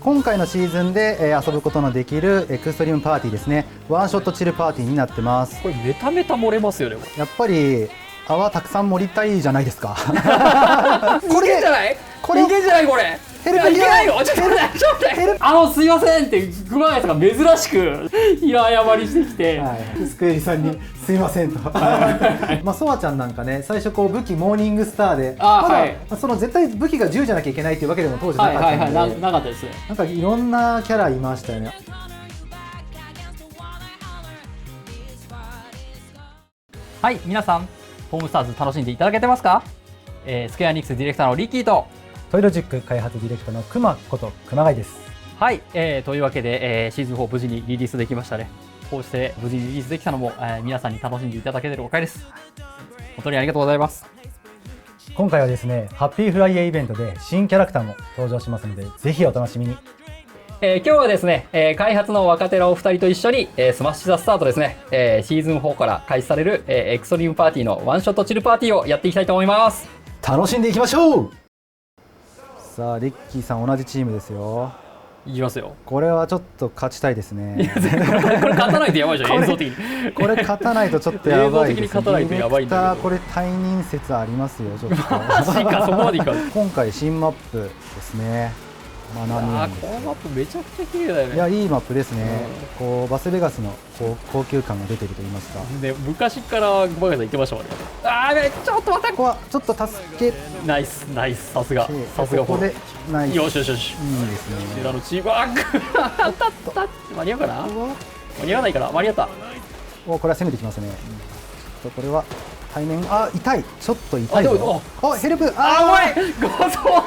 今回のシーズンで遊ぶことのできるエクストリームパーティーですね。ワンショットチルパーティーになってます。これメタメタ漏れますよね。やっぱり泡たくさん盛りたいじゃないですか。これいけんじゃない？これいけんじゃない？これヘルプいけないよ。ちょっと待って、ちょっと待って。すいませんって熊谷さんが珍しく平謝りしてきて、スクエリさんにすいませんと。まあソワちゃんなんかね、最初こう武器モーニングスターで、その絶対武器が10じゃなきゃいけないっていうわけでも当時なかったんで、なかったです。なんかいろんなキャラいましたよね。はい、皆さんホームスターズ楽しんでいただけてますか？スクエアエニックスディレクターのリッキーとトイロジック開発ディレクターの熊こと熊谷です。はい、というわけで、シーズン4無事にリリースできましたね。こうして無事にリリースできたのも、皆さんに楽しんでいただけているおかげです。本当にありがとうございます。今回はですね、ハッピーフライデーイベントで新キャラクターも登場しますので、ぜひお楽しみに。今日はですね、開発の若手のお二人と一緒に、スマッシュザスタートですね、シーズン4から開始される、エクストリームパーティーのワンショットチルパーティーをやっていきたいと思います。楽しんでいきましょう。さあリッキーさん同じチームですよ。いきますよ。これはちょっと勝ちたいですね。これ勝たないとやばいじゃん。映像的にこれ勝たないとちょっとやばいです。映像的に勝たないとやばいんだけど、これ退任説ありますよ。ちょっとマジか、そこまでいかない。今回新マップですね。このマップめちゃくちゃ綺麗だよね。いや、いいマップですね。こうバスベガスのこう高級感が出てると言いますか。で昔から熊谷さん言ってましたもんね。ちょっと待って。ここはちょっと助け。ナイスナイス、さすがさすが。ここでナイス。よしよしよし。いいですね。こちらのチームワーク。間に合うかな？間に合わないから。間に合った。お、これは攻めてきますね。これは対面。痛い。ちょっと痛いぞ。ヘルプ。ごめん。ごそう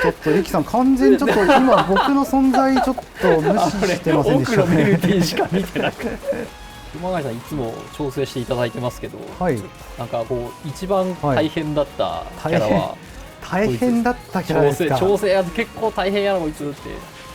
ちょっとリキさん完全にちょっと今僕の存在ちょっと無視してませんでしたね。奥のメルティーしか見てなくて。熊谷さんいつも調整していただいてますけど、なんかこう一番大変だったキャラは、大変だったキャラですか？調整結構大変やなこいつって。い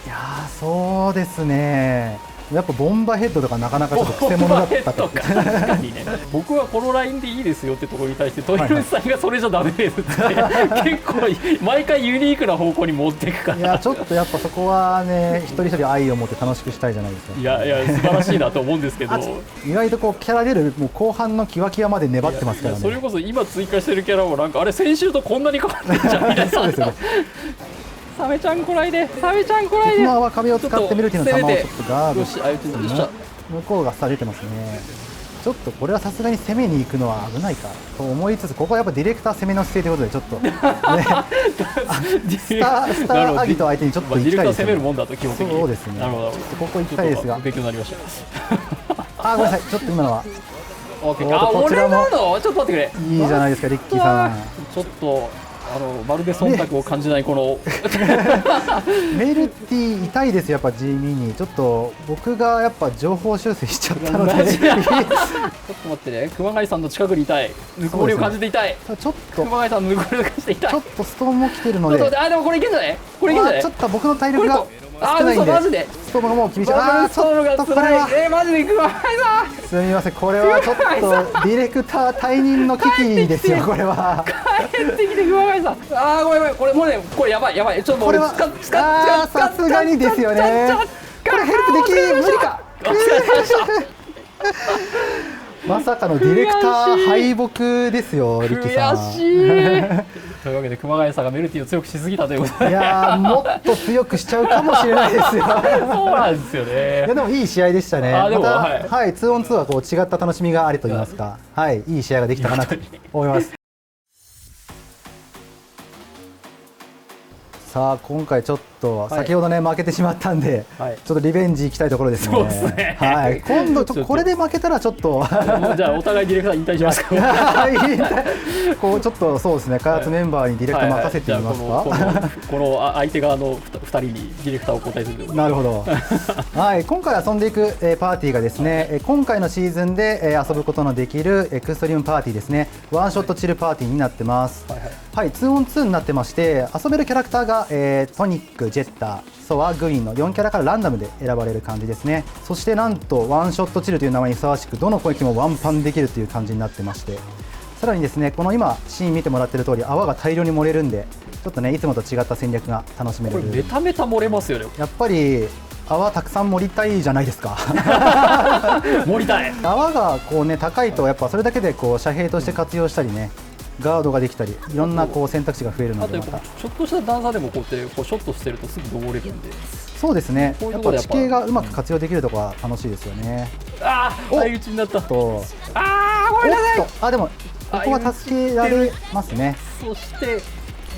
やー、そうですね。やっぱボンバーヘッドとかなかなかちょっとくせ者だったと。確かにね。僕はこのラインでいいですよってところに対してトイルさんがそれじゃダメですって結構毎回ユニークな方向に持っていくから。いや、ちょっとやっぱそこはね、一人一人愛を持って楽しくしたいじゃないですか。いや素晴らしいなと思うんですけど、意外とこうキャラ出るもう後半のキワキワまで粘ってますからね。それこそ今追加してるキャラもなんかあれ先週とこんなに変わってんじゃんみたいな。そうですよね。サメちゃんこないで、サメちゃんこないで。今は壁を使ってみるっていうのをちょっとガードして、向こうが差出てますね。ちょっとこれはさすがに攻めに行くのは危ないかと思いつつ、ここはやっぱディレクター攻めの姿勢ということでちょっと、ね、スターアギト相手にちょっと行きたいですね。ディレクター攻めるもんだと基本的に。そうですね。なるほど。ここ行きたいですが。勉強になりました。ごめんなさい。ちょっと今のは。俺なの？ちょっと待ってくれ。いいじゃないですかリッキーさん。ちょっと。まるで忖度を感じないこのメルティ痛いですよ、やっぱ地味に。ちょっと僕がやっぱ情報修正しちゃったのでちょっと待ってね、熊谷さんの近くにいたい、ぬくもりを感じていたい。ちょっと熊谷さんのぬくもりを感じていたい。ちょっとストーンも来てるので、でもこれいけんじゃない？これいけんじゃない？ちょっと僕の体力が少ないんで、マジでストームがもう厳しい。ちょっとこれはマジで熊谷さん、すみません、これはちょっとディレクター退任の危機ですよ。これは帰ってきて熊谷さん。ごめんこれもうね、これやばい。ちょっともうさすがにですよね。これヘルプでき無理か。まさかのディレクター敗北ですよ、リッキーさん。悔しい。というわけで熊谷さんがメルティを強くしすぎたということで、いやもっと強くしちゃうかもしれないですよ。そうなんですよね。いやでもいい試合でしたね。でもまたはい、2on2 はこう違った楽しみがあると言いますか、いい試合ができたかなと思います。さあ今回ちょっと先ほどね負けてしまったんで、ちょっとリベンジいきたいところですね。そうですね。今度これで負けたらちょっとじゃあお互いディレクター引退しますか。こうちょっとそうですね、開発メンバーにディレクター任せてみますか。この相手側の2人にディレクターを交代する。なるほど。今回遊んでいくパーティーがですね、今回のシーズンで遊ぶことのできるエクストリームパーティーですね。ワンショットチルパーティーになってます。2on2 になってまして、遊べるキャラクターがトニック、ジェッター、ソワ、グリーンの4キャラからランダムで選ばれる感じですね。そしてなんとワンショットチルという名前にふさわしく、どの攻撃もワンパンできるという感じになってまして、さらにですね、この今シーン見てもらってる通り泡が大量に漏れるんで、ちょっとねいつもと違った戦略が楽しめる。これメタメタ漏れますよね。やっぱり泡たくさん盛りたいじゃないですか。盛りたい。泡がこうね高いとやっぱそれだけでこう遮蔽として活用したりね、ガードができたりいろんなこう選択肢が増えるので、あとやっぱちょっとした段差でもこうやってこうショットしてるとすぐ登れるんで。そうですね。こういうやっところでやっぱぱ地形がうまく活用できるところは楽しいですよね。ああ、お相打ちになった。とああ、ごめんなさい。おっとでもここは助けられますね。そして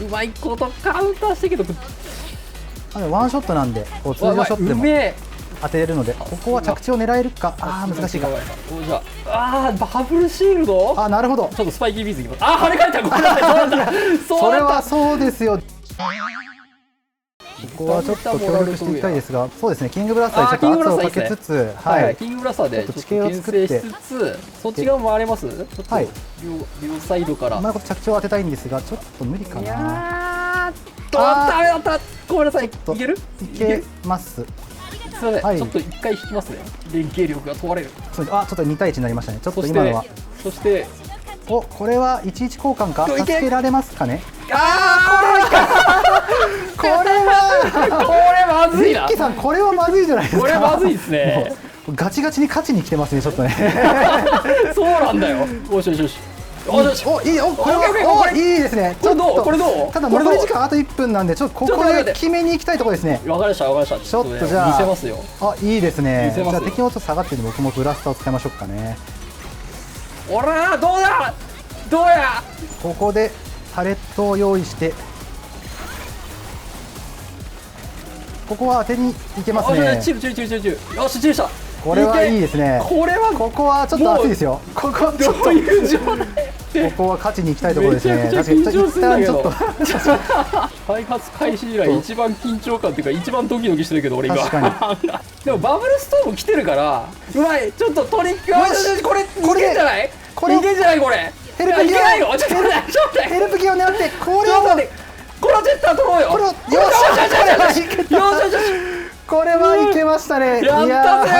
うまいことカウンターしてけど、でもワンショットなんでこう通常ショットでもうめえ。当てれるので、ここは着地を狙えるか。難しいか。じゃあバブルシールド。なるほど。ちょっとスパイキービーズいきます。跳ね返った。ごめんなさい。そうだった。それはそうですよ。ここはちょっと協力していきたいですが、そうですね。キングブラスターでちょっと圧をかけつつ、はい、キングブラスターでちょっと牽制しつつ、そっち側回れます？ちょっと両サイドから。うまいこと着地を当てたいんですが、ちょっと無理かな。いやー、ダメだった。ごめんなさい。いける？いけます。すみません、ちょっと一回引きますね。連携力が問われる。ちょっと2対1になりましたね。ちょっと今のは。そして、これは11交換か。助けられますかね。これまずいな。リッキーさん、これはまずいじゃないですか。これまずいですね。ガチガチに勝ちに来てますね、ちょっとね。そうなんだよ。よしよしよし。これはいいですね。これどう？ただ残り時間あと1分なんで、ちょっとここで決めに行きたいところですね。わかりましたわかりました。ちょっとじゃあ見せますよ。いいですね。じゃあ敵もちょっと下がってるんで、僕もブラスターを使いましょうかね。おらどうだ。どうや。ここでタレットを用意して、ここは当てにいけますね。チル。よし、チルした。これはいいですね。ここはちょっと熱いですよ。ここはちょっとここは勝ちに行きたいところですね。めちゃくちゃ緊張するんだけど。ちょっと開発開始以来一番緊張感っていうか一番ドキドキしてるけど俺今。確かに。でもバブルストーム来てるからうまい。ちょっとトリック。これいけんじゃない？いけんじゃないこれ。ヘルプギア。いけないよ。ちょっと待って。ヘルプギアを狙ってこれを。このジェッター取ろうよ。よし。これはいけましたね。やったぜ。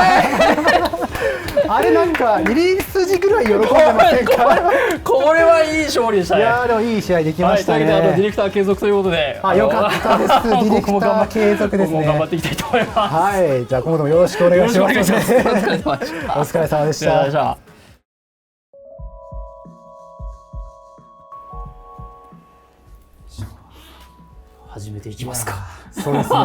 あれなんかリリース時ぐらい喜んでませんか？これはいい勝利でしたね。いやでもいい試合できましたね。ディレクター継続ということで。よかったです。ディレクター継続ですね。頑張っていきたいと思います。はい。じゃあ今後ともよろしくお願いします。お疲れ様でした。始めていきますか。そうですね。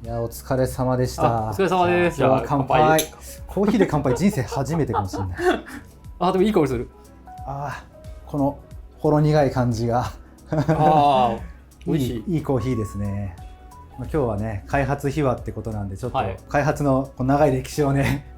いやお疲れ様でした。お疲れ様です。じゃあ乾杯。コーヒーで乾杯、人生初めてかもしれない。でもいい香りする。このほろ苦い感じが。美味しい。いいコーヒーですね。今日はね開発秘話ってことなんで、ちょっと開発の長い歴史をね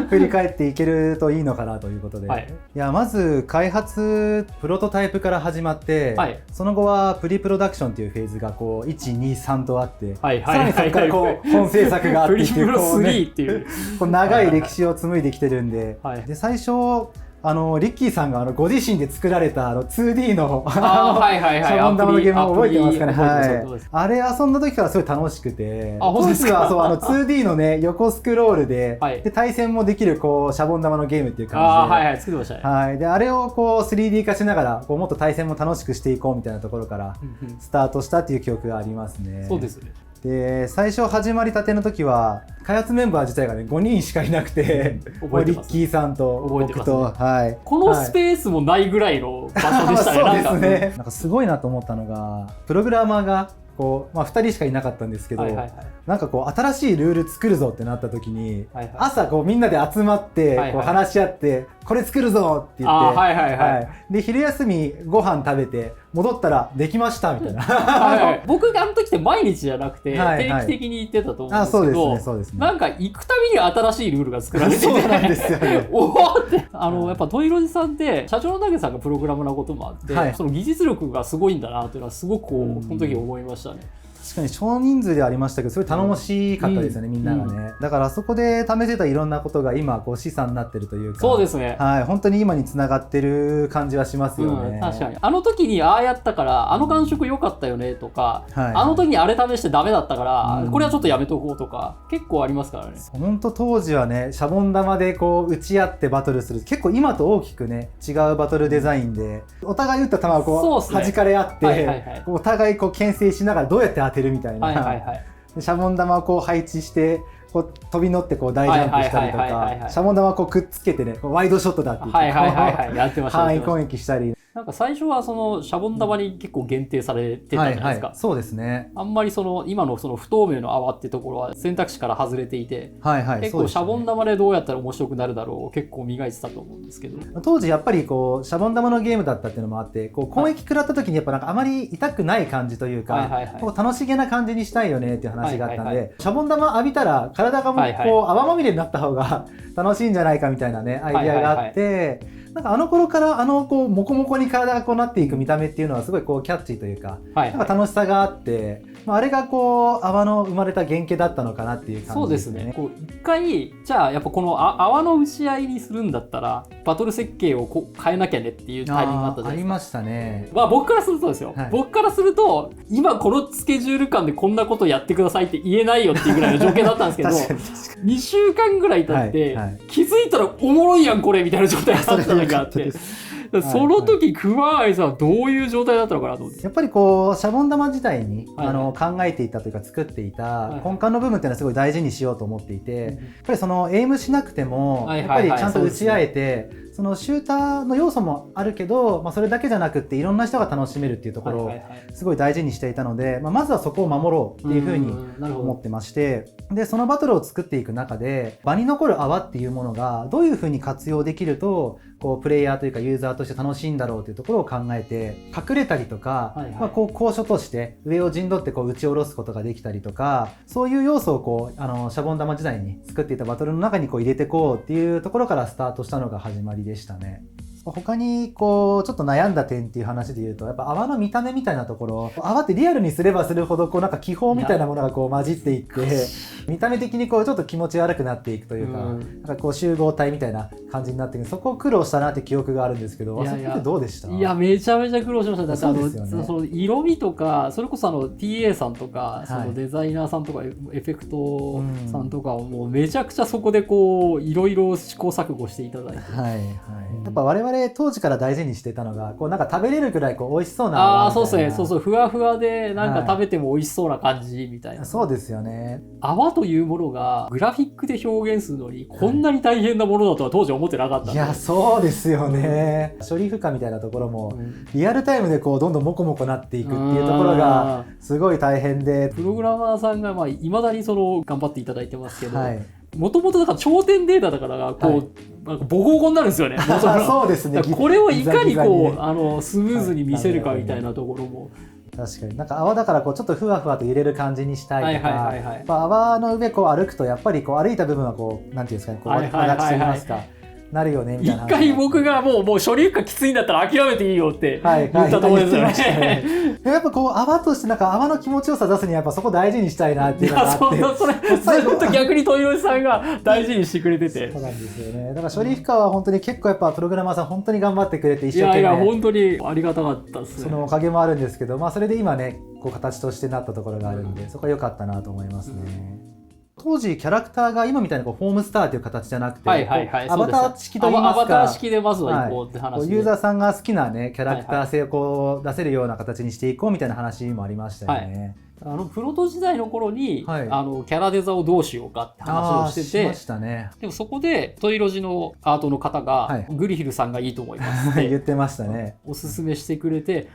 振り返っていけるといいのかなということで、いやまず開発プロトタイプから始まって、その後はプリプロダクションっていうフェーズがこう1、2、3とあって、さらにそこからこう本制作があってっていうこう長い歴史を紡いできてるんで、で最初リッキーさんがご自身で作られた2D のシャボン玉のゲームを覚えてますかね。あれ遊んだ時からすごい楽しくて、当時は2D のね横スクロールで対戦もできるこうシャボン玉のゲームっていう感じで、作ってましたね。であれをこう 3D 化しながらもっと対戦も楽しくしていこうみたいなところからスタートしたっていう記憶がありますね。そうですね。で最初始まりたての時は開発メンバー自体がね5人しかいなくて、リッキーさんと僕と、このスペースもないぐらいの場所でしたね。そうですね。なんかすごいなと思ったのがプログラマーがこう、2人しかいなかったんですけど、なんかこう新しいルール作るぞってなった時に、朝こうみんなで集まってこう話し合ってこれ作るぞって言って、で昼休みご飯食べて戻ったらできましたみたいな。僕があの時って毎日じゃなくて定期的に行ってたと思うんですけど、なんか行くたびに新しいルールが作られてて、そうなんですよね。おおってやっぱトイロジさんって社長の竹さんがプログラムなこともあって、その技術力がすごいんだなっていうのはすごくこうこの時思いましたね。確かに少人数ではありましたけどすごい頼もしかったですよね、みんながね、だからそこで試せたいろんなことが今こう資産になってるというか、そうですね、はい、本当に今につながってる感じはしますよね、確かにあの時にああやったからあの感触良かったよねとか、はい、あの時にあれ試してダメだったから、これはちょっとやめとこうとか結構ありますからね。本当当時はねシャボン玉でこう打ち合ってバトルする、結構今と大きくね違うバトルデザインでお互い打った球をこう弾かれ合って、お互いこう牽制しながらどうやって当てるみたいな、シャボン玉をこう配置してこう飛び乗ってこう大ジャンプしたりとか、シャボン玉をこうくっつけてねワイドショットだって言ってやってました。範囲攻撃したり。なんか最初はそのシャボン玉に結構限定されてたじゃないですか。そうですね。あんまりその今のその不透明の泡ってところは選択肢から外れていて、結構シャボン玉でどうやったら面白くなるだろうを結構磨いてたと思うんですけど、当時やっぱりこうシャボン玉のゲームだったっていうのもあって、こう攻撃食らった時にやっぱなんかあまり痛くない感じというか、こう楽しげな感じにしたいよねっていう話があったんで、シャボン玉浴びたら体がもうこう泡まみれになった方が楽しいんじゃないかみたいなねアイデアがあって。なんかあの頃からこうモコモコに体がこうなっていく見た目っていうのはすごいこうキャッチーというか、なんか楽しさがあって、あれがこう泡の生まれた原型だったのかなっていう感じですね。そうですね。こう一回じゃあやっぱこの泡の打ち合いにするんだったらバトル設計をこう変えなきゃねっていうタイミングがあったじゃないですか。ありましたね。まあ僕からするとですよ、僕からすると今このスケジュール感でこんなことやってくださいって言えないよっていうぐらいの条件だったんですけど2週間ぐらい経って、気づいたらおもろいやんこれみたいな状態だったのがあってその時熊谷さんはどういう状態だったのかなと思って。やっぱりこうシャボン玉自体に、考えていたというか作っていた根幹の部分っていうのはすごい大事にしようと思っていて、やっぱりそのエイムしなくてもやっぱりちゃんと打ち合えて、そのシューターの要素もあるけど、それだけじゃなくっていろんな人が楽しめるっていうところをすごい大事にしていたので、まずはそこを守ろうっていうふうに思ってまして、でそのバトルを作っていく中で場に残る泡っていうものがどういうふうに活用できるとこうプレイヤーというかユーザーとして楽しいんだろうというところを考えて、隠れたりとか、こう高所として上を陣取ってこう打ち下ろすことができたりとか、そういう要素をこうシャボン玉時代に作っていたバトルの中にこう入れていこうっていうところからスタートしたのが始まりでしたね。他にこうちょっと悩んだ点っていう話で言うと、やっぱ泡の見た目みたいなところ、泡ってリアルにすればするほどこうなんか気泡みたいなものがこう混じっていって見た目的にこうちょっと気持ち悪くなっていくというか、なんかこう集合体みたいな感じになっていく、そこを苦労したなって記憶があるんですけど、あそこってどうでした？いやめちゃめちゃ苦労しました。だってその色味とか、それこそTA さんとか、そのデザイナーさんとかエフェクトさんとかをもうめちゃくちゃそこでこういろいろ試行錯誤していただいて、やっぱ我々当時から大事にしてたのがこうなんか食べれるくらいこう美味しそうな泡みたいな。そうですね。そうふわふわでなんか食べても美味しそうな感じみたいな。そうですよね。泡というものがグラフィックで表現するのにこんなに大変なものだとは当時思ってなかったんで。いやそうですよね。処理負荷みたいなところもリアルタイムでこうどんどんモコモコなっていくっていうところがすごい大変で、プログラマーさんがいまだにその頑張っていただいてますけど、もともとだから頂点データだからこう、なんかボコボコになるんですよね。そうですね。これをいかにこうスムーズに見せるかみたいなところも。確かになんか泡だからこうちょっとふわふわと揺れる感じにしたいとか、泡の上こう歩くとやっぱりこう歩いた部分はこうなんていうんですかね、こう曲がっていますか。なるよねみたいな。一回僕がもう処理負荷きついんだったら諦めていいよって言ったところですよね。やっぱこう泡としてなんか泡の気持ちよさ出すにはやっぱそこ大事にしたいなっていうのがあって、それずっと逆に豊吉さんが大事にしてくれてて。そうなんですよね。だから処理負荷は本当に結構やっぱプログラマーさん本当に頑張ってくれて一生懸命。いや本当にありがたかったですね。そのおかげもあるんですけど、それで今ねこう形としてなったところがあるんで、そこは良かったなと思いますね。当時キャラクターが今みたいにこうフォームスターという形じゃなくて、アバター式といいますか、アバター式でまずは行こうって話で、ユーザーさんが好きなねキャラクター性をこう出せるような形にしていこうみたいな話もありましたよね。プロト時代の頃に、キャラデザをどうしようかって話をしてて、しましたね。でもそこでトイロジのアートの方が、グリヒルさんがいいと思いますって言ってましたね。おすすめしてくれて、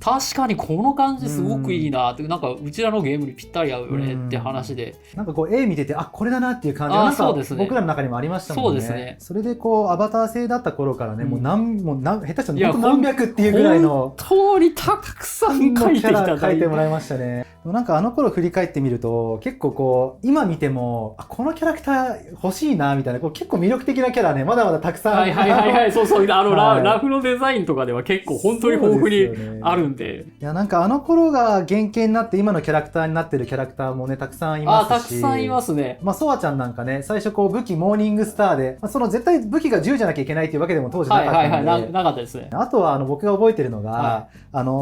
確かにこの感じすごくいいなって、なんかうちらのゲームにぴったり合うよねって話で、なんかこう絵見ててこれだなっていう感じがなんか僕らの中にもありましたもんね。そうですね。それでこうアバター製だった頃からね、もう下手したら何百っていうぐらいの本当にたくさん描いていただいて、描いてもらいましたね。ななんかあの頃振り返ってみると結構こう今見てもこのキャラクター欲しいなみたいな結構魅力的なキャラねまだまだたくさんそうそうラフのデザインとかでは結構本当に豊富にあるんで、いやなんかあの頃が原型になって今のキャラクターになってるキャラクターもねたくさんいますし、たくさんいますね。ソワちゃんなんかね最初こう武器モーニングスターで、その絶対武器が銃じゃなきゃいけないっていうわけでも当時なかったんで、なかったですね。あとは僕が覚えてるのが、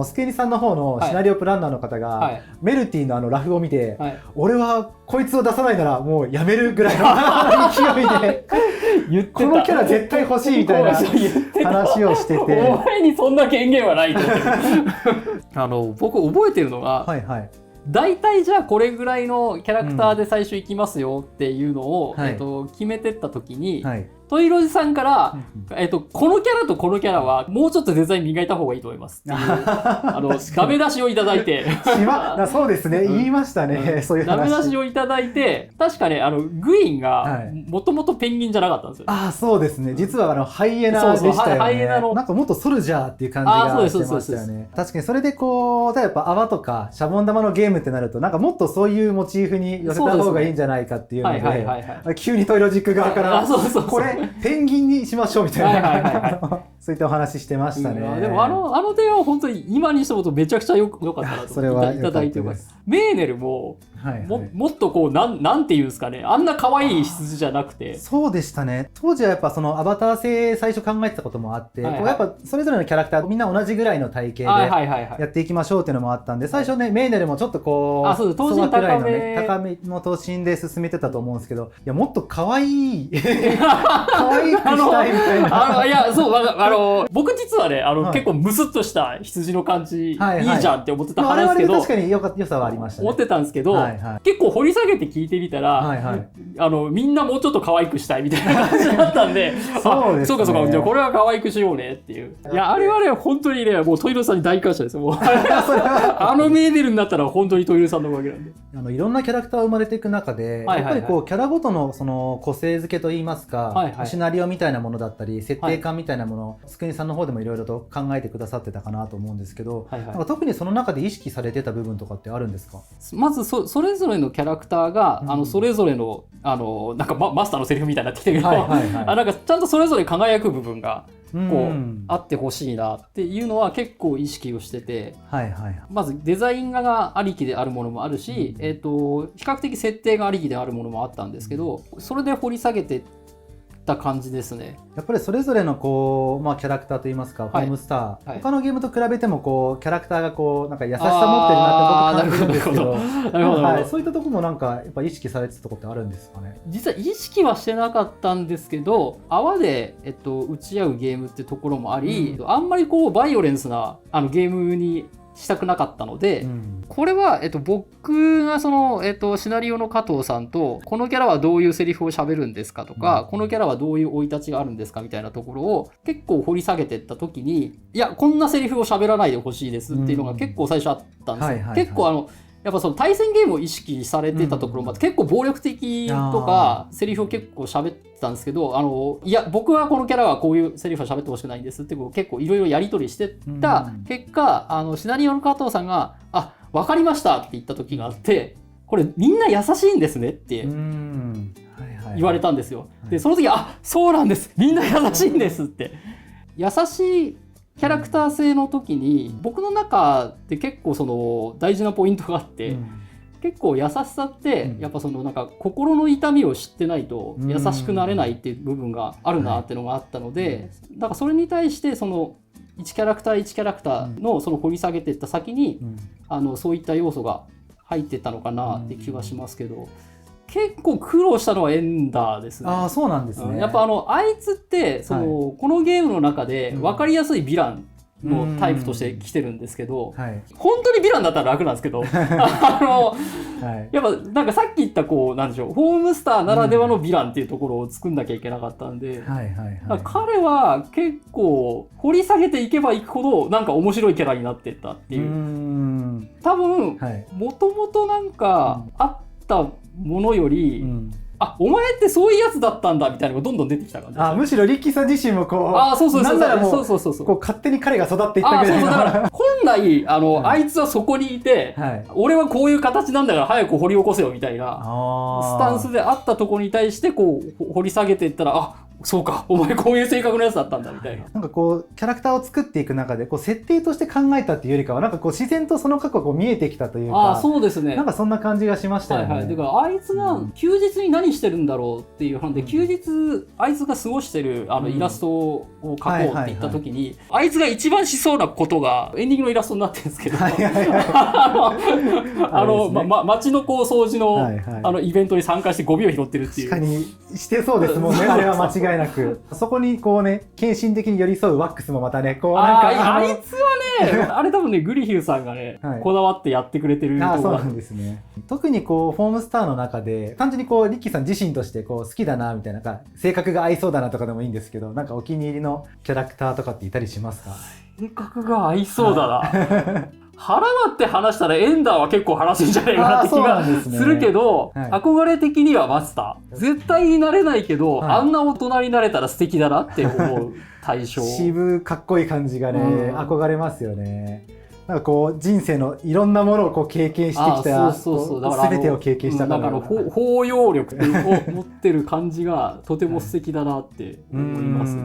スケニさんの方のシナリオプランナーの方が、メルティのラフを見て、俺はこいつを出さないならもうやめるぐらいの勢いで言ってた。このキャラ絶対欲しいみたいな話をしててお前にそんな権限はないと僕覚えてるのが、大体じゃあこれぐらいのキャラクターで最初行きますよっていうのを、決めてった時に、トイロジさんから、このキャラとこのキャラはもうちょっとデザイン磨いた方がいいと思いますっていうダメ出しをいただいてそうですね、言いましたね、そういう話。ダメ出しをいただいて、確かねグインがもともとペンギンじゃなかったんですよ。そうですね、実はハイエナでしたよね。ハイエナのなんかもっとソルジャーっていう感じがしてましたよね。確かにそれでこうやっぱ泡とかシャボン玉のゲームってなるとなんかもっとそういうモチーフに寄せた方がいいんじゃないかっていうので、急にトイロジック側からこれペンギンにしましょうみたいなそういったお話してましたね。でもあの点は本当に今にしてもめちゃくちゃ良かったなとそれはいただいてます。メーネルももっとこうなんていうんですかね、あんな可愛い羊じゃなくて。そうでしたね。当時はやっぱそのアバター性最初考えてたこともあって、やっぱそれぞれのキャラクターみんな同じぐらいの体型でやっていきましょうっていうのもあったんで、最初ねメーネルもちょっとこう等身高めの等身で進めてたと思うんですけど、いやもっと可愛い可愛くしたいみたいな。いや僕実はね結構ムスッとした羊の感じいいじゃんって思ってたんですけど、確かに良さはありましたね。思ってたんですけど、結構掘り下げて聞いてみたら、みんなもうちょっと可愛くしたいみたいな感じだったんでそうかじゃあこれは可愛くしようねっていう。いやあれはね本当にねもうトイロさんに大感謝です。もうメーネルになったら本当にトイロさんのおかげなんで。いろんなキャラクターが生まれていく中で、やっぱりこうキャラごとのその個性付けといいますか、シナリオみたいなものだったり設定感みたいなものをスクニさんの方でもいろいろと考えてくださってたかなと思うんですけど、なんか特にその中で意識されてた部分とかってあるんですか？まずそれぞれのキャラクターが、それぞれのなんかマスターのセリフみたいになってきてるけど、なんかちゃんとそれぞれ輝く部分がこうあってほしいなっていうのは結構意識をしてて、まずデザイン画がありきであるものもあるし、比較的設定がありきであるものもあったんですけど、それで掘り下げてった感じですね。やっぱりそれぞれのこう、キャラクターといいますか、ホームスター、他のゲームと比べてもこうキャラクターがこうなんか優しさ持ってるなって僕感じるんですけど、そういったところもなんかやっぱ意識されてたところってあるんですかね？実は意識はしてなかったんですけど、泡で、打ち合うゲームってところもあり、あんまりこうバイオレンスなゲームにしたくなかったので、これは、僕がその、シナリオの加藤さんとこのキャラはどういうセリフを喋るんですかとか、このキャラはどういう生い立ちがあるんですかみたいなところを結構掘り下げていった時に、いやこんなセリフを喋らないでほしいですっていうのが結構最初あったんですよ。結構やっぱその対戦ゲームを意識されてたところも結構暴力的とかセリフを結構喋ってたんですけど、いや僕はこのキャラはこういうセリフは喋ってほしくないんですって結構いろいろやり取りしてた結果、シナリオの加藤さんが「分かりました」って言った時があって、これみんな優しいんですねって言われたんですよ。でその時そうなんです、みんな優しいんですって。優しいキャラクター性の時に僕の中で結構その大事なポイントがあって、結構優しさってやっぱそのなんか心の痛みを知ってないと優しくなれないっていう部分があるなっていうのがあったので、だからそれに対してその1キャラクター1キャラクターのその掘り下げていった先にそういった要素が入ってたのかなって気はしますけど。結構苦労したのはエンダーですね。そうなんですね。やっぱあいつってこのゲームの中で分かりやすいヴィランのタイプとして来てるんですけど、本当にヴィランだったら楽なんですけどやっぱなんかさっき言ったなんでしょう、ホームスターならではのヴィランっていうところを作んなきゃいけなかったんで、彼は結構掘り下げていけばいくほどなんか面白いキャラになってったっていう。多分もともとなんかあったものより、お前ってそういうやつだったんだみたいなのがどんどん出てきた感じ。むしろリッキーさん自身もこう、そうなんならもうこう勝手に彼が育っていったぐらいの。だから本来あいつはそこにいて、俺はこういう形なんだから早く掘り起こせよみたいなスタンスであったところに対してこう掘り下げていったら、そうか、お前こういう性格のやつだったんだみたいな。なんかこうキャラクターを作っていく中でこう設定として考えたっていうよりかは、なんかこう自然とその過去がこう見えてきたというか。そうですね。なんかそんな感じがしましたよね。だからあいつが休日に何してるんだろうっていう話で、休日あいつが過ごしてるイラストを描こうって言った時に、あいつが一番しそうなことがエンディングのイラストになってるんですけど、街のこう掃除のイベントに参加してゴミを拾ってるっていう。確かにしてそうですもんね。あれは間違いなく。そこにこうね、献身的に寄り添うワックスもまたね、こうなんかあいつはね、あれ多分ね、グリヒルさんがね、こだわってやってくれてるところ。そうなんですね。特にこうフォームスターの中で単純にこうリッキーさん自身としてこう好きだなみたいな、性格が合いそうだなとかでもいいんですけど、なんかお気に入りのキャラクターとかっていたりしますか？性格が合いそうだな。腹割って話したらエンダーは結構話すんじゃないかなって気がするけど、憧れ的にはマスター。絶対になれないけど、あんな大人になれたら素敵だなって思う対象。渋かっこいい感じがね、憧れますよね。なんかこう人生のいろんなものをこう経験してきた、全てを経験したから、包容力を持ってる感じがとても素敵だなって思います。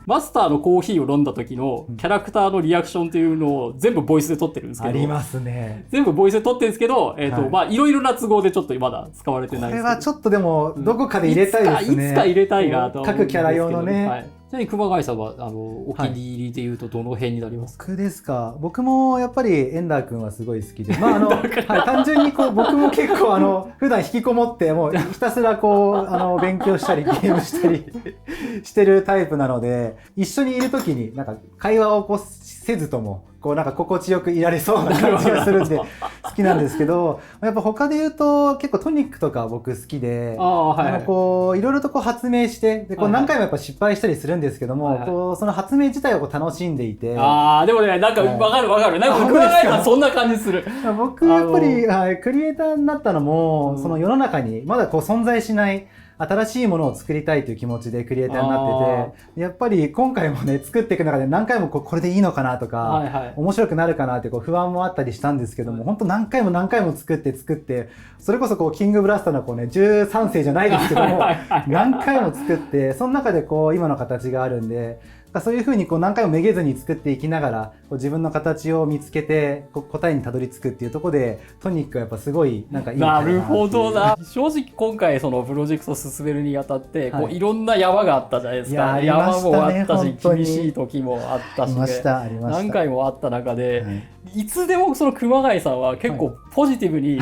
マスターのコーヒーを飲んだ時のキャラクターのリアクションっていうのを全部ボイスで撮ってるんですけど、ありますね。全部ボイスで撮ってるんですけど、いろいろな都合でちょっとまだ使われてないですけど、これはちょっとでもどこかで入れたいですね。いつか入れたいなと思うんですけど、各キャラ用のね。ちなみに熊谷さんはお気に入りでいうとどの辺になりますか？僕ですか。僕もやっぱりエンダー君はすごい好きで、単純にこう僕も結構普段引きこもってもうひたすらこう勉強したりゲームしたりしてるタイプなので、一緒にいる時になんか会話をこうせずともこうなんか心地よくいられそうな感じがするんで好きなんですけど、やっぱ他で言うと結構トニックとか僕好きで、こういろいろとこう発明してでこう何回もやっぱ失敗したりするんですけども、こうその発明自体をこう楽しんでいて、でもね、なんか分かるなんか僕はそんな感じする。僕やっぱりクリエイターになったのも、その世の中にまだこう存在しない新しいものを作りたいという気持ちでクリエイターになってて、やっぱり今回もね作っていく中で何回もこれでいいのかなとか、面白くなるかなってこう不安もあったりしたんですけども、本当何回も作ってそれこそこうキングブラスターのこうね13世じゃないですけども何回も作って、その中でこう今の形があるんで、そういうふうにこう何回もめげずに作っていきながらこう自分の形を見つけて答えにたどり着くっていうところで、トニックはやっぱすごいなんかいいなるほどな。正直今回そのプロジェクトを進めるにあたってこういろんな山があったじゃないですか。山もあったし厳しい時もあったし、何回もあった中で、いつでもその熊谷さんは結構ポジティブに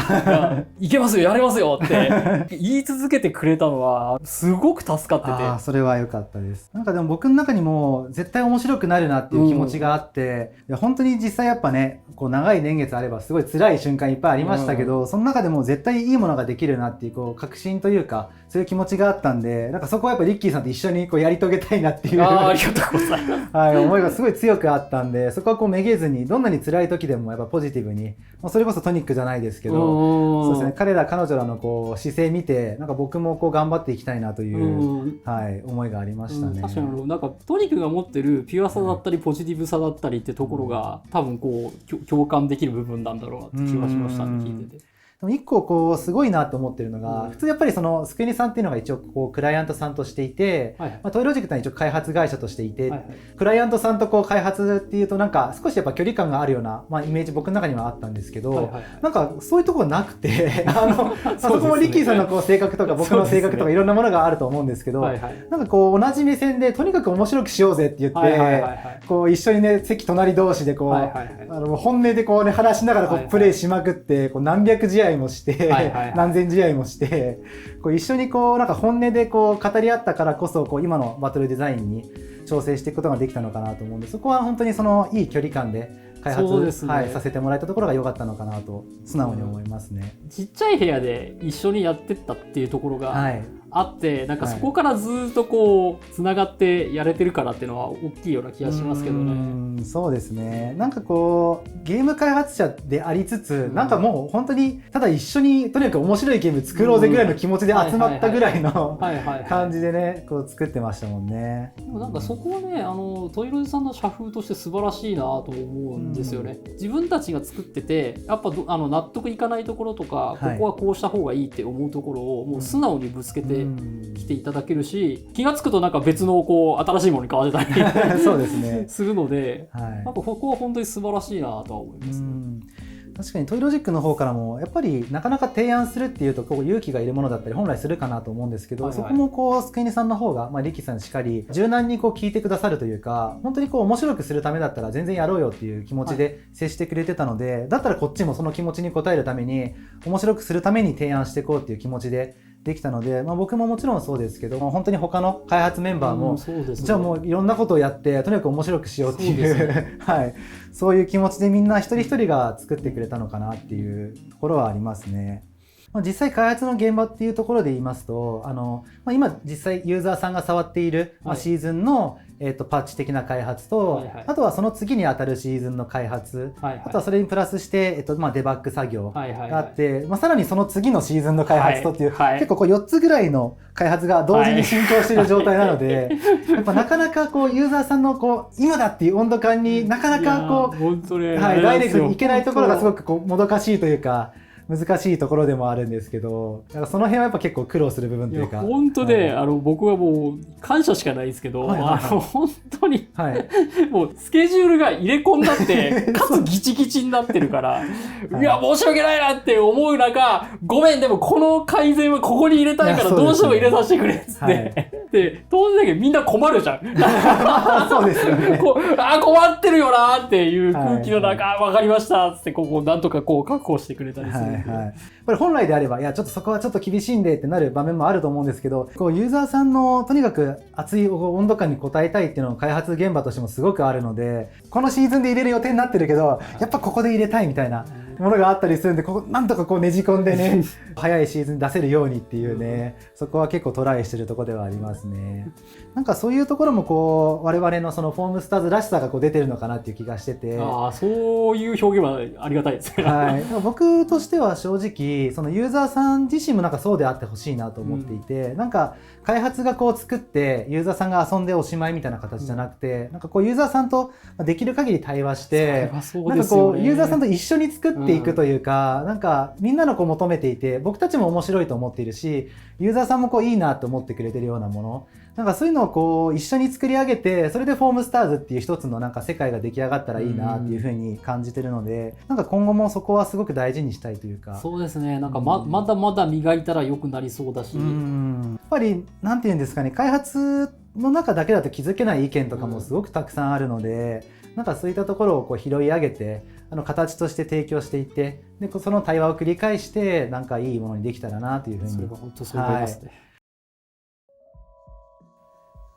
いけますよやれますよって言い続けてくれたのはすごく助かってて、それは良かったです。なんかでも僕の中にも絶対面白くなるなっていう気持ちがあって、いや本当に実際やっぱねこう長い年月あればすごい辛い瞬間いっぱいありましたけど、その中でも絶対いいものができるなっていうこう確信というかそういう気持ちがあったんで、なんかそこはやっぱリッキーさんと一緒にこうやり遂げたいなっていうありがとうございます思いがすごい強くあったんで、そこはこうめげずにどんなに辛い時でもやっぱポジティブに、それこそトニックじゃないですけど、そうですね、彼女らのこう姿勢見てなんか僕もこう頑張っていきたいなという、思いがありましたね。確かになんかトニックが持ってるピュアさだったりポジティブさだったりってところが多分こう共感できる部分なんだろうなって気がしましたね、聞いてて。一個こうすごいなと思ってるのが、普通やっぱりそのスクエニさんっていうのが一応こうクライアントさんとしていて、トイロジェクトは一応開発会社としていて、クライアントさんとこう開発っていうとなんか少しやっぱ距離感があるような、イメージ僕の中にはあったんですけど、なんかそういうところなくてそこもリッキーさんのこう性格とか僕の性格とかいろんなものがあると思うんですけど、なんかこう同じ目線でとにかく面白くしようぜって言ってこう一緒にね席隣同士でこう本音でこうね話しながらこうプレイしまくってこう何百試合もして何千試合もしてこう一緒にこうなんか本音でこう語り合ったからこそこう今のバトルデザインに調整していくことができたのかなと思うんで、そこは本当にそのいい距離感で開発、させてもらえたところが良かったのかなと素直に思いますね。ちっちゃい部屋で一緒にやってったっていうところが、あって、なんかそこからずっとこうつながってやれてるからっていうのは大きいような気がしますけどね。そうですね。なんかこうゲーム開発者でありつつ、なんかもう本当にただ一緒にとにかく面白いゲーム作ろうぜぐらいの気持ちで集まったぐらいの感じでね、こう作ってましたもんね。でもなんかそこはね、トイロジさんの社風として素晴らしいなと思うんですよね。自分たちが作ってて、やっぱ納得いかないところとか、ここはこうした方がいいって思うところをもう素直にぶつけてきていただけるし、気がつくとなんか別のこう新しいものに変わってたりそうですねするので、なんかここは本当に素晴らしいなとは思いますね。確かにトイロジックの方からもやっぱりなかなか提案するっていうとこう勇気がいるものだったり本来するかなと思うんですけど、そこもこうスクイニさんの方が、リキさんしかり柔軟にこう聞いてくださるというか、本当にこう面白くするためだったら全然やろうよっていう気持ちで接してくれてたので、だったらこっちもその気持ちに応えるために面白くするために提案していこうっていう気持ちでできたので、僕ももちろんそうですけど、本当に他の開発メンバーも、じゃあもういろんなことをやってとにかく面白くしようっていうそういう気持ちでみんな一人一人が作ってくれたのかなっていうところはありますね。実際開発の現場っていうところで言いますと、今実際ユーザーさんが触っている、シーズンのパッチ的な開発と、あとはその次に当たるシーズンの開発、あとはそれにプラスして、デバッグ作業があって、さらにその次のシーズンの開発とっていう、結構こう4つぐらいの開発が同時に進行している状態なので、やっぱなかなかこうユーザーさんのこう今だっていう温度感になかなかこう、ダイレクトにいけないところがすごくこうもどかしいというか、難しいところでもあるんですけど、だからその辺はやっぱ結構苦労する部分というか。本当ね、僕はもう感謝しかないですけど、本当に、もうスケジュールが入れ込んだって、かつギチギチになってるから、いや、申し訳ないなって思う中、ごめん、でもこの改善はここに入れたいからどうしても入れさせてくれっつって。で、当然だけどみんな困るじゃん。そうですよね。困ってるよなっていう空気の中、わかりましたっつって、ここなんとかこう確保してくれたりする。これ本来であれば、いやちょっとそこはちょっと厳しいんでってなる場面もあると思うんですけど、こうユーザーさんのとにかく熱い温度感に応えたいっていうのを開発現場としてもすごくあるので、このシーズンで入れる予定になってるけど、やっぱここで入れたいみたいなものがあったりするんで、ここなんとかこうねじ込んでね早いシーズン出せるようにっていうね、そこは結構トライしてるところではありますね。なんかそういうところもこう我々のそのフォームスターズらしさがこう出てるのかなっていう気がしてて、そういう表現はありがたいですね。僕としては正直そのユーザーさん自身もなんかそうであってほしいなと思っていて、なんか開発がこう作ってユーザーさんが遊んでおしまいみたいな形じゃなくて、なんかこうユーザーさんとできる限り対話して、なんかこうユーザーさんと一緒に作っていくというか、なんかみんなのこう求めていて、僕たちも面白いと思っているし、ユーザーさんもこういいなと思ってくれてるようなもの、なんかそういうのをこう一緒に作り上げて、それでフォームスターズっていう一つのなんか世界が出来上がったらいいなっていうふうに感じてるので、なんか今後もそこはすごく大事にしたいというか。そうですね。なんかまだまだ磨いたら良くなりそうだし、やっぱりなんていうんですかね、開発の中だけだと気づけない意見とかもすごくたくさんあるので、なんかそういったところをこう拾い上げて形として提供していって、でその対話を繰り返してなんかいいものにできたらなというふうに。それは本当そう思いますね。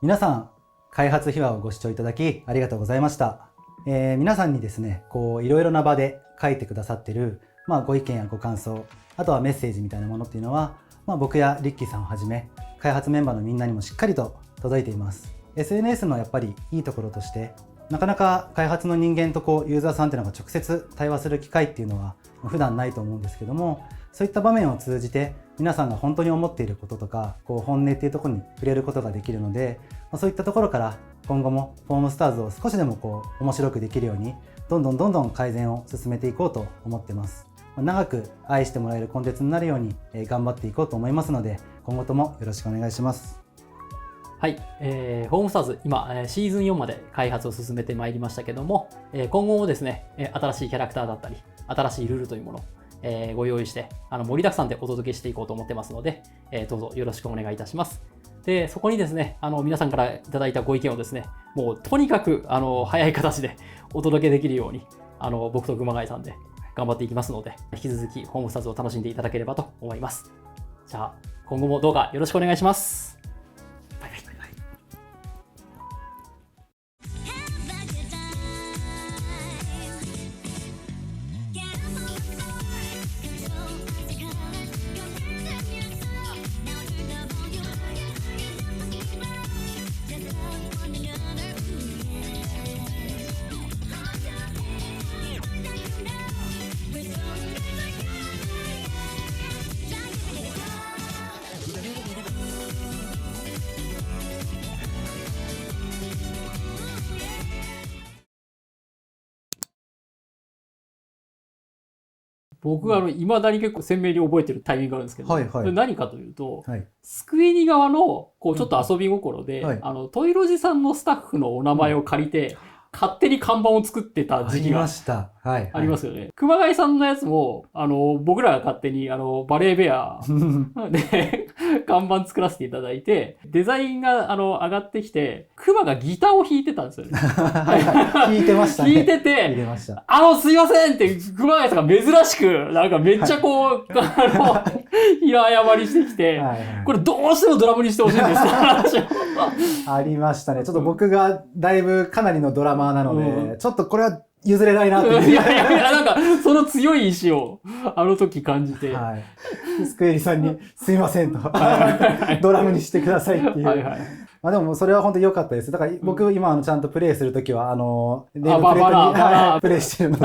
皆さん開発秘話をご視聴いただきありがとうございました。皆さんにですね、こういろいろな場で書いてくださってる、ご意見やご感想、あとはメッセージみたいなものっていうのは、僕やリッキーさんをはじめ開発メンバーのみんなにもしっかりと届いています。 SNS のやっぱりいいところとして、なかなか開発の人間とこうユーザーさんっていうのが直接対話する機会っていうのは普段ないと思うんですけども、そういった場面を通じて皆さんが本当に思っていることとかこう本音っていうところに触れることができるので、そういったところから今後もフォームスターズを少しでもこう面白くできるようにどんどん改善を進めていこうと思ってます。長く愛してもらえるコンテンツになるように頑張っていこうと思いますので、今後ともよろしくお願いします。はい、フォームスターズ今シーズン4まで開発を進めてまいりましたけども、今後もですね新しいキャラクターだったり新しいルールというものをご用意して盛りだくさんでお届けしていこうと思ってますので、どうぞよろしくお願いいたします。でそこにですね皆さんからいただいたご意見をですね、もうとにかく早い形でお届けできるように僕と熊谷さんで頑張っていきますので、引き続きホームスターズを楽しんでいただければと思います。じゃあ今後もどうかよろしくお願いします。僕が未だに結構鮮明に覚えてるタイミングがあるんですけど、はいはい、何かというと、はい、スクエニ側のこうちょっと遊び心で、はい、トイロジさんのスタッフのお名前を借りて、勝手に看板を作ってた時期がありますよね。熊谷さんのやつも、僕らが勝手に、バレーベアで看板作らせていただいて、デザインが、上がってきて、熊がギターを弾いてたんですよね。弾いてましたね。弾いてて、すいませんって、熊谷さんが珍しく、なんかめっちゃこう、平謝りしてきて、これどうしてもドラムにしてほしいんですって話を。ありましたね。ちょっと僕がだいぶかなりのドラマーなので、ちょっとこれは譲れないなって。いや、なんか、その強い意志を、あの時感じて。はい。スクエリさんに、すいませんと。ドラムにしてくださいっていう。はいはい。まあでも、それは本当に良かったです。だから、僕、今、ちゃんとプレイするときは、ネームプレートにプレイしてるので。